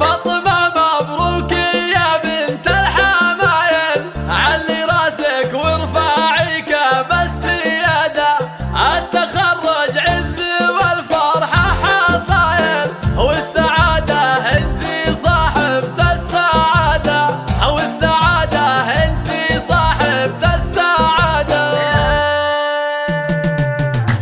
فاطمة مبروك يا بنت الحمايل، علي راسك وارفعي كاب السيادة، التخرج عز والفرحة حصايل، والسعادة انتي صاحبة السعادة، والسعادة انتي صاحبة السعادة.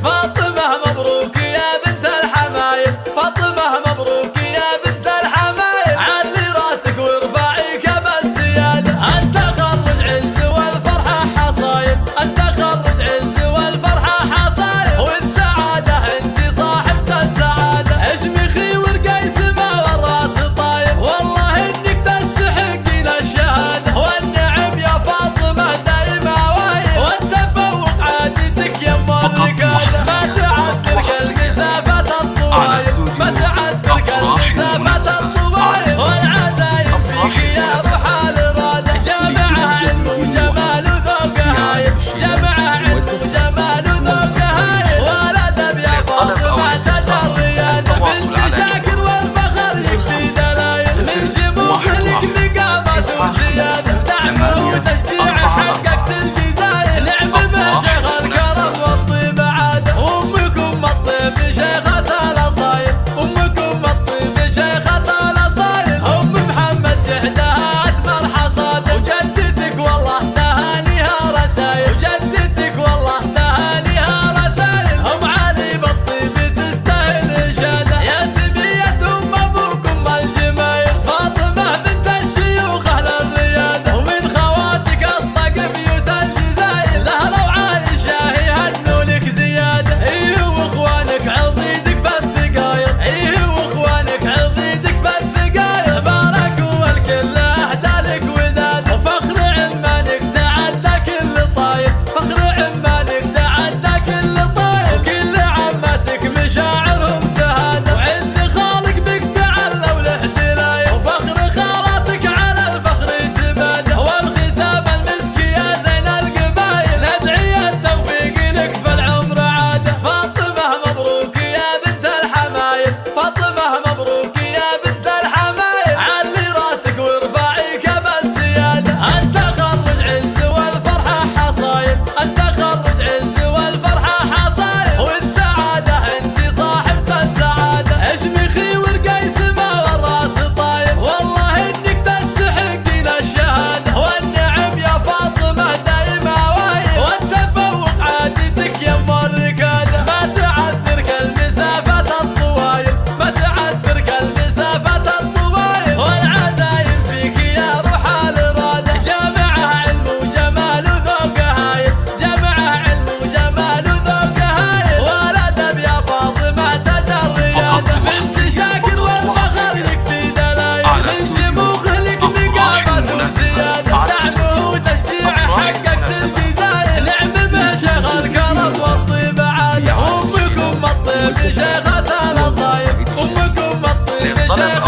فاطمة مبروك يا بنت الحمايل، فاطمة مبروك يا بنت الحمايل، علي راسك وارفعي كاب السيادة، التخرج عز والفرحة حصايل، التخرج عز والفرحة حصايل، والسعادة انتي صاحبة السعادة، اشمخي ورقي سما والراس طاير، والله انك تستحقين الشهادة، والنعم يا فاطمة دايما وايد، والتفوق عادتك يما الركادة، ما تعذرك المسافة الطويل، ما تعذرك المسافة الطويل، والعزايم فيك يا روح الإرادة، جامعة علم وجمال وذوق هايل، جامعة علم وجمال وذوق هايل، والأدب يا فاطمة تاج الريادة، بنت شاكر والفخر يكفي دلايل، من شموخ لك مقامات وزيادة، دعم وتشجيع حققت الجزاير، نعم بشيخ الكرم والطيب عادة، أمكم الطيب شيخة الأصايل، أمكم الطيب شيخة الأصايل، أم محمد جهدها أثمر حصاد، وجدتك والله تهانيها رسايل، وجدتك والله تهانيها رسايل، أم علي بالطيب تستاهل إشادة، يا سمية أم أبوكم الجمايل، فاطمة بنت الشيوخ أهل الريادة، ومن خواتك أصدق بيوت الجزاير، زهرة وعايشة يهنوا لك زيادة، إيه وإخوانك عضيدك في الثقاير، إيه وإخوانك عضيدك في الثقاير، باركوا والكل أهدى لك وداد، وفخر عمانك تعدى كل طاير، فخر عمانك تعدى كل طاير، وكل عماتك مشاعرهم تهادى، وعز خالك بك تعلى وله دلاير، وفخر خالاتك على الفخر تبادى، والختام المسك يا زين القبايل، ندعي التوفيق لك في العمر عاده، فاطمة مبروك يا بنت الحمايل، فاطمة مبروك يا بنت الحمايل، علي راسك وارفعي كاب السيادة، التخرج عز والفرحة حصايل، التخرج عز والفرحة حصايل، والسعادة انتي صاحبة السعادة، اشمخي ورقي سما والراس طاير، والله انك تستحقين الشهادة، والنعم يا فاطمة دايما وايد، والتفوق عادتك يما الركادة، ما تعذرك المسافة الطويل، ما تعذرك المسافة الطويل، والعزايم فيك يا روح الإرادة، جامعة علم وجمال وذوق هايل، جامعة علم وجمال وذوق هايل، والأدب يا فاطمة تاج الريادة، بنت شاكر والفخر يكفي دلايل، من شموخ لك مقامات وزيادة، دعم وتشجيع حققت الجزاير، نعم بشيخ الكرم والطيب عادة، أمكم الطيب شيخة الأصايل، أمكم الطيب شيخة